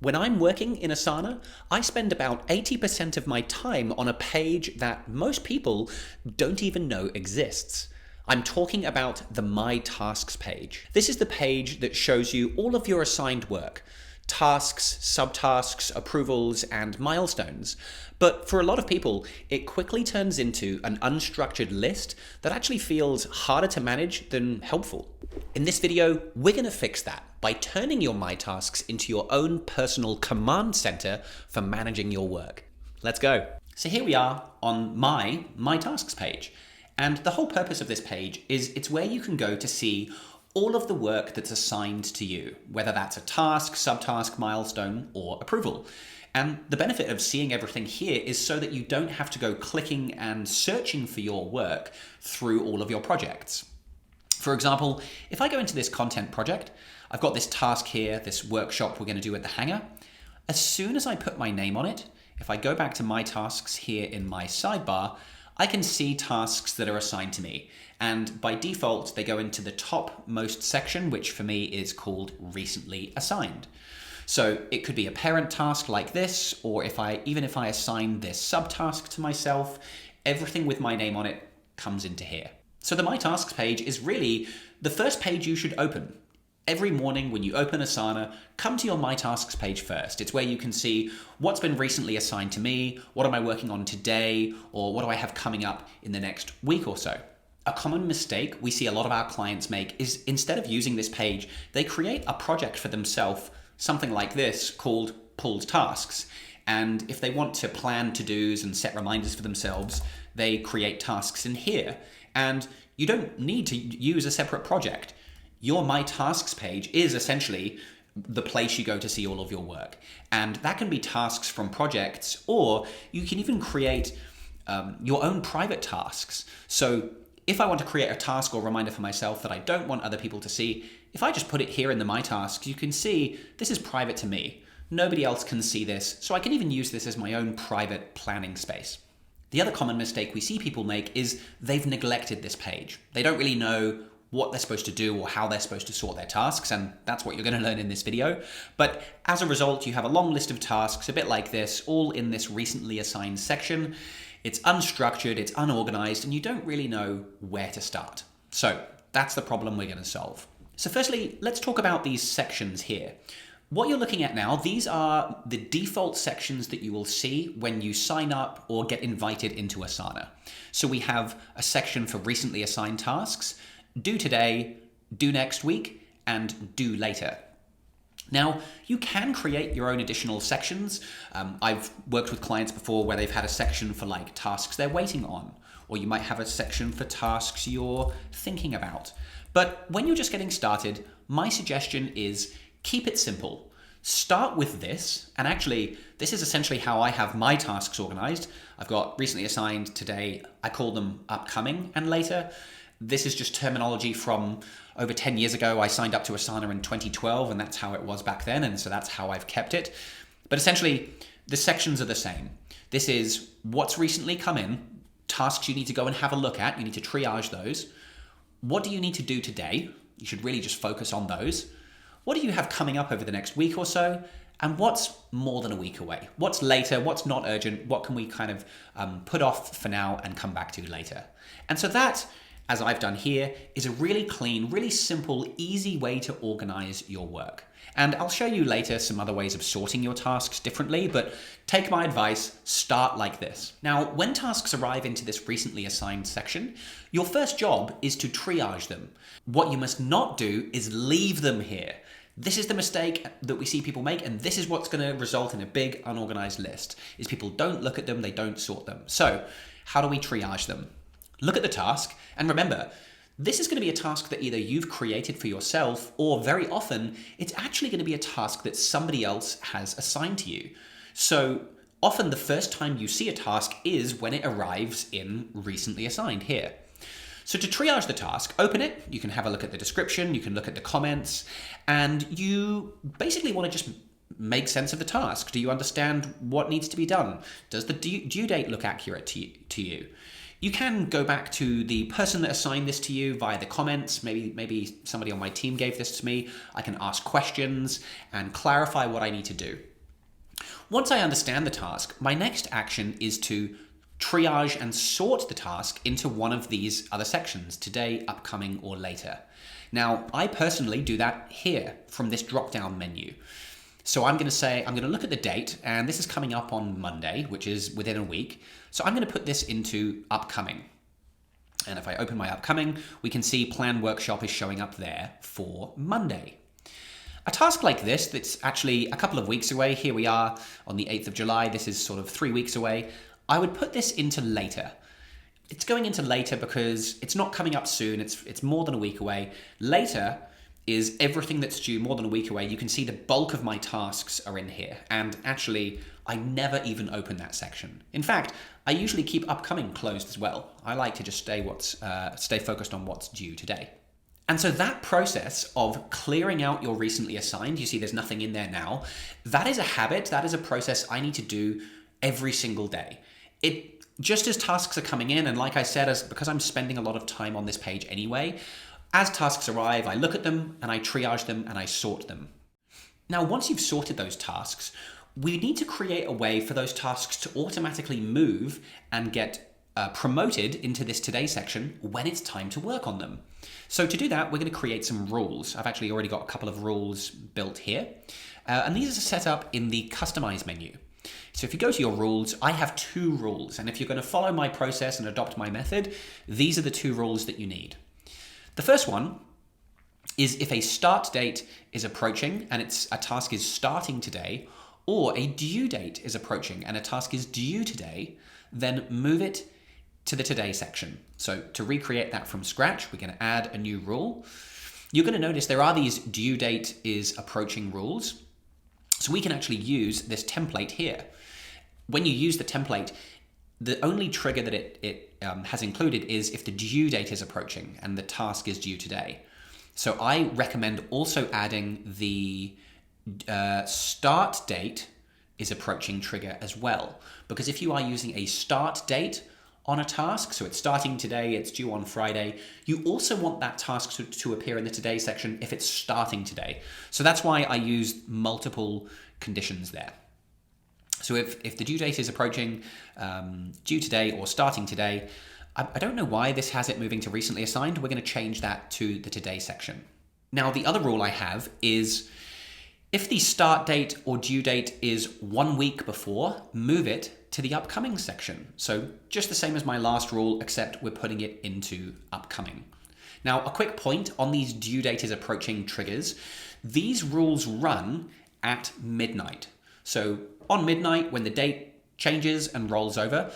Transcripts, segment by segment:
When I'm working in Asana, I spend about 80% of my time on a page that most people don't even know exists. I'm talking about the My Tasks page. This is the page that shows you all of your assigned work, tasks, subtasks, approvals, and milestones. But for a lot of people, it quickly turns into an unstructured list that actually feels harder to manage than helpful. In this video, we're going to fix that by turning your My Tasks into your own personal command center for managing your work. Let's go. So here we are on My Tasks page. And the whole purpose of this page is it's where you can go to see all of the work that's assigned to you, whether that's a task, subtask, milestone, or approval. And the benefit of seeing everything here is so that you don't have to go clicking and searching for your work through all of your projects. For example, if I go into this content project, I've got this task here, this workshop we're going to do at the hangar. As soon as I put my name on it, if I go back to my tasks here in my sidebar, I can see tasks that are assigned to me. And by default, they go into the topmost section, which for me is called recently assigned. So it could be a parent task like this, or even if I assign this subtask to myself, everything with my name on it comes into here. So the My Tasks page is really the first page you should open. Every morning when you open Asana, come to your My Tasks page first. It's where you can see what's been recently assigned to me, what am I working on today, or what do I have coming up in the next week or so. A common mistake we see a lot of our clients make is instead of using this page, they create a project for themselves, something like this called pulled tasks. And if they want to plan to-dos and set reminders for themselves, they create tasks in here. And you don't need to use a separate project. Your My Tasks page is essentially the place you go to see all of your work. And that can be tasks from projects, or you can even create your own private tasks. So if I want to create a task or reminder for myself that I don't want other people to see, if I just put it here in the My Tasks, you can see this is private to me. Nobody else can see this, so I can even use this as my own private planning space. The other common mistake we see people make is they've neglected this page. They don't really know what they're supposed to do or how they're supposed to sort their tasks, and that's what you're going to learn in this video. But as a result, you have a long list of tasks, a bit like this, all in this recently assigned section. It's unstructured, it's unorganized, and you don't really know where to start. So that's the problem we're going to solve. So firstly, let's talk about these sections here. What you're looking at now, these are the default sections that you will see when you sign up or get invited into Asana. So we have a section for recently assigned tasks, do today, do next week, and do later. Now, you can create your own additional sections. I've worked with clients before where they've had a section for like tasks they're waiting on, or you might have a section for tasks you're thinking about. But when you're just getting started, my suggestion is keep it simple. Start with this, and actually, this is essentially how I have my tasks organized. I've got recently assigned, today, I call them upcoming and later. This is just terminology from over 10 years ago. I signed up to Asana in 2012, and that's how it was back then, and so that's how I've kept it. But essentially, the sections are the same. This is what's recently come in, tasks you need to go and have a look at. You need to triage those. What do you need to do today? You should really just focus on those. What do you have coming up over the next week or so? And what's more than a week away? What's later? What's not urgent? What can we kind of put off for now and come back to later? And so that, as I've done here, is a really clean, really simple, easy way to organize your work. And I'll show you later some other ways of sorting your tasks differently, but take my advice, start like this. Now, when tasks arrive into this recently assigned section, your first job is to triage them. What you must not do is leave them here. This is the mistake that we see people make, and this is what's going to result in a big unorganized list, is people don't look at them, they don't sort them. So how do we triage them? Look at the task, and remember, this is going to be a task that either you've created for yourself, or very often, it's actually going to be a task that somebody else has assigned to you. So often the first time you see a task is when it arrives in recently assigned here. So to triage the task, open it, you can have a look at the description, you can look at the comments, and you basically want to just make sense of the task. Do you understand what needs to be done? Does the due date look accurate to you? You can go back to the person that assigned this to you via the comments. Maybe somebody on my team gave this to me. I can ask questions and clarify what I need to do. Once I understand the task, my next action is to triage and sort the task into one of these other sections: today, upcoming, or later. Now, I personally do that here from this drop-down menu. So I'm going to look at the date, and this is coming up on Monday, which is within a week. So I'm going to put this into upcoming. And if I open my upcoming, we can see plan workshop is showing up there for Monday. A task like this that's actually a couple of weeks away, here we are on the 8th of July, this is sort of 3 weeks away, I would put this into later. It's going into later because it's not coming up soon, it's more than a week away. Later is everything that's due more than a week away. You can see the bulk of my tasks are in here, and actually I never even open that section. In fact, I usually keep upcoming closed as well. I like to just stay focused on what's due today. And so that process of clearing out your recently assigned, you see there's nothing in there now, that is a habit, that is a process I need to do every single day. Just as tasks are coming in, and like I said, because I'm spending a lot of time on this page anyway, as tasks arrive, I look at them and I triage them and I sort them. Now, once you've sorted those tasks, we need to create a way for those tasks to automatically move and get promoted into this today section when it's time to work on them. So to do that, we're going to create some rules. I've actually already got a couple of rules built here. And these are set up in the Customize menu. So if you go to your rules, I have 2 rules. And if you're going to follow my process and adopt my method, these are the 2 rules that you need. The first one is if a start date is approaching and a task is starting today, or a due date is approaching and a task is due today, then move it to the today section. So to recreate that from scratch, we're going to add a new rule. You're going to notice there are these due date is approaching rules. So we can actually use this template here. When you use the template, the only trigger that it has included is if the due date is approaching and the task is due today. So I recommend also adding the start date is approaching trigger as well. Because if you are using a start date on a task, so it's starting today, it's due on Friday, you also want that task to appear in the today section if it's starting today. So that's why I used multiple conditions there. So if the due date is approaching due today or starting today, I don't know why this has it moving to recently assigned. We're going to change that to the today section. Now, the other rule I have is if the start date or due date is 1 week before, move it to the upcoming section. So just the same as my last rule, except we're putting it into upcoming. Now, a quick point on these due date is approaching triggers. These rules run at midnight. So on midnight, when the date changes and rolls over,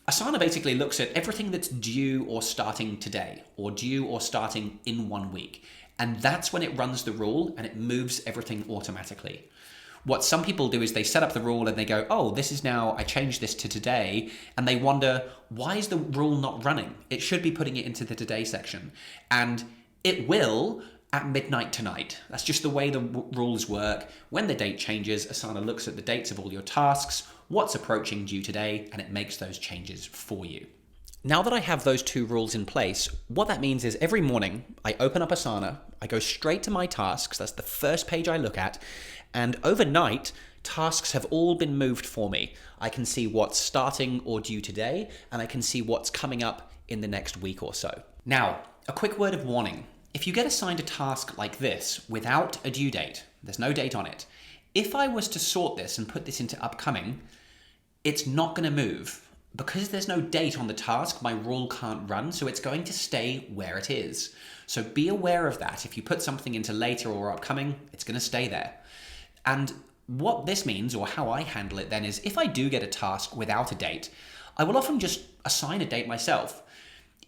Asana basically looks at everything that's due or starting today, or due or starting in 1 week. And that's when it runs the rule and it moves everything automatically. What some people do is they set up the rule and they go, oh, this is now, I changed this to today. And they wonder, why is the rule not running? It should be putting it into the today section. And it will at midnight tonight. That's just the way the rules work. When the date changes, Asana looks at the dates of all your tasks, what's approaching due today, and it makes those changes for you. Now that I have those 2 rules in place, what that means is every morning I open up Asana, I go straight to my tasks, that's the first page I look at, and overnight, tasks have all been moved for me. I can see what's starting or due today, and I can see what's coming up in the next week or so. Now, a quick word of warning. If you get assigned a task like this without a due date, there's no date on it, if I was to sort this and put this into upcoming, it's not going to move. Because there's no date on the task, my rule can't run, so it's going to stay where it is. So be aware of that. If you put something into later or upcoming, it's going to stay there. And what this means, or how I handle it then, is if I do get a task without a date, I will often just assign a date myself.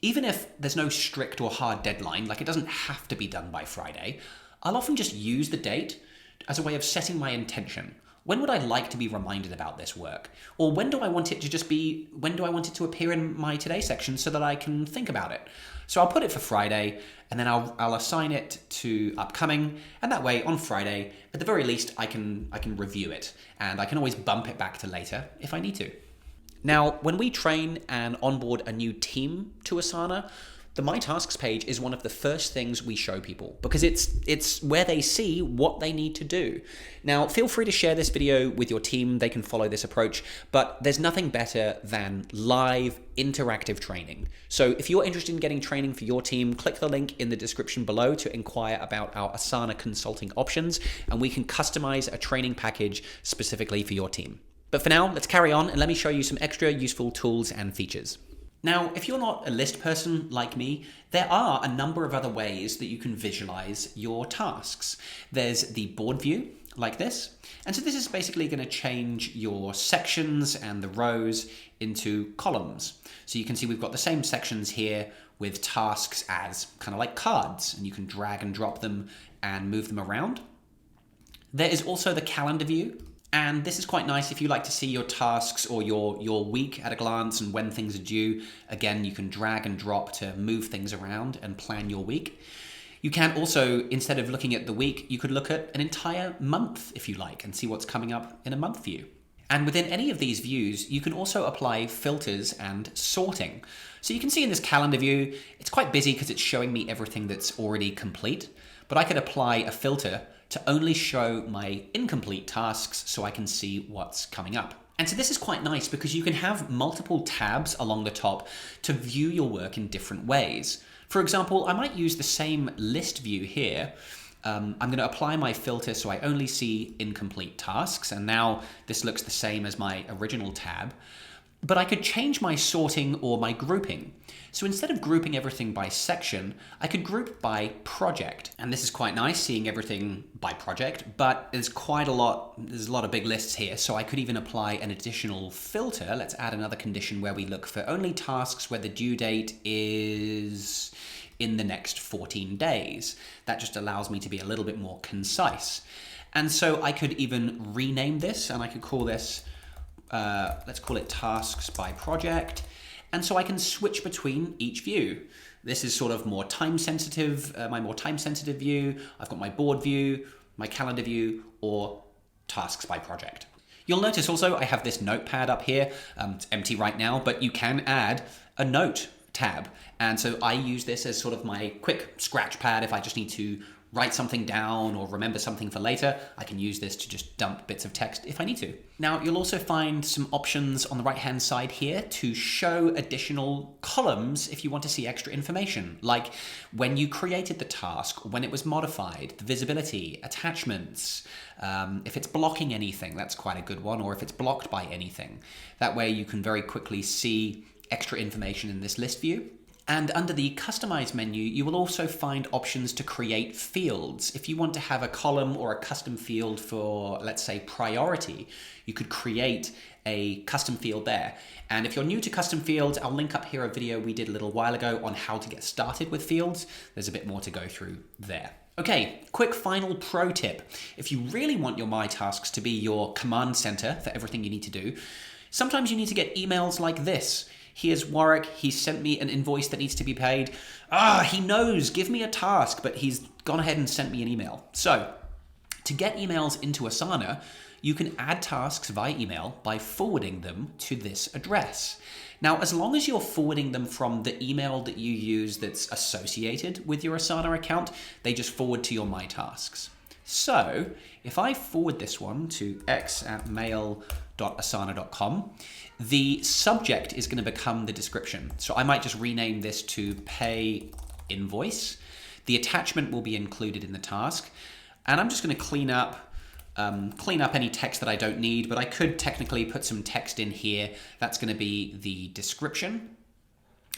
Even if there's no strict or hard deadline, like it doesn't have to be done by Friday, I'll often just use the date as a way of setting my intention. When would I like to be reminded about this work? Or when do I want it to appear in my today section so that I can think about it? So I'll put it for Friday, and then I'll assign it to upcoming, and that way on Friday, at the very least, I can review it, and I can always bump it back to later if I need to. Now, when we train and onboard a new team to Asana, the My Tasks page is one of the first things we show people because it's where they see what they need to do. Now, feel free to share this video with your team. They can follow this approach, but there's nothing better than live interactive training. So if you're interested in getting training for your team, click the link in the description below to inquire about our Asana consulting options, and we can customize a training package specifically for your team. But for now, let's carry on and let me show you some extra useful tools and features. Now, if you're not a list person like me, there are a number of other ways that you can visualize your tasks. There's the board view, like this. And so this is basically going to change your sections and the rows into columns. So you can see we've got the same sections here with tasks as kind of like cards, and you can drag and drop them and move them around. There is also the calendar view. And this is quite nice if you like to see your tasks or your week at a glance and when things are due. Again, you can drag and drop to move things around and plan your week. You can also, instead of looking at the week, you could look at an entire month if you like and see what's coming up in a month view. And within any of these views, you can also apply filters and sorting. So you can see in this calendar view, it's quite busy because it's showing me everything that's already complete, but I could apply a filter to only show my incomplete tasks so I can see what's coming up. And so this is quite nice because you can have multiple tabs along the top to view your work in different ways. For example, I might use the same list view here. I'm going to apply my filter so I only see incomplete tasks, and now this looks the same as my original tab. But I could change my sorting or my grouping. So instead of grouping everything by section, I could group by project. And this is quite nice, seeing everything by project, but there's a lot of big lists here. So I could even apply an additional filter. Let's add another condition where we look for only tasks where the due date is in the next 14 days. That just allows me to be a little bit more concise. And so I could even rename this, and I could call this let's call it tasks by project. And so I can switch between each view. This is sort of more time sensitive, my more time sensitive view. I've got my board view, my calendar view, or tasks by project. You'll notice also I have this notepad up here. It's empty right now, but you can add a note tab. And so I use this as sort of my quick scratch pad if I just need to write something down or remember something for later. I can use this to just dump bits of text if I need to. Now, you'll also find some options on the right-hand side here to show additional columns if you want to see extra information, like when you created the task, when it was modified, the visibility, attachments, if it's blocking anything, that's quite a good one, or if it's blocked by anything. That way you can very quickly see extra information in this list view. And under the Customize menu, you will also find options to create fields. If you want to have a column or a custom field for, let's say, priority, you could create a custom field there. And if you're new to custom fields, I'll link up here a video we did a little while ago on how to get started with fields. There's a bit more to go through there. Okay, quick final pro tip. If you really want your My Tasks to be your command center for everything you need to do, sometimes you need to get emails like this. Here's Warwick, he sent me an invoice that needs to be paid. He knows, give me a task, but he's gone ahead and sent me an email. So, to get emails into Asana, you can add tasks via email by forwarding them to this address. Now, as long as you're forwarding them from the email that you use that's associated with your Asana account, they just forward to your My Tasks. So, if I forward this one to x@mail.asana.com, the subject is going to become the description. So I might just rename this to pay invoice. The attachment will be included in the task. And I'm just going to clean up any text that I don't need, but I could technically put some text in here. That's going to be the description.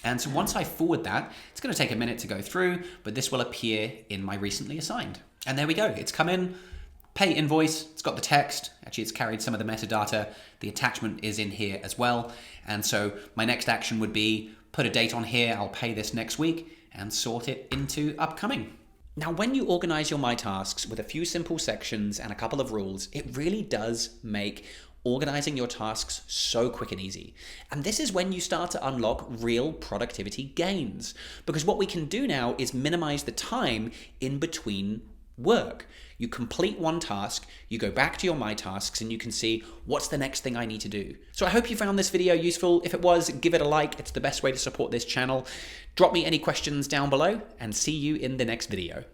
And so once I forward that, it's going to take a minute to go through, but this will appear in my recently assigned. And there we go. It's come in. Pay invoice, it's got the text, actually it's carried some of the metadata, the attachment is in here as well, and so my next action would be put a date on here, I'll pay this next week, and sort it into upcoming. Now, when you organize your My Tasks with a few simple sections and a couple of rules, it really does make organizing your tasks so quick and easy. And this is when you start to unlock real productivity gains, because what we can do now is minimize the time in between work. You complete one task, you go back to your My Tasks, and you can see what's the next thing I need to do. So I hope you found this video useful. If it was, give it a like. It's the best way to support this channel. Drop me any questions down below, and see you in the next video.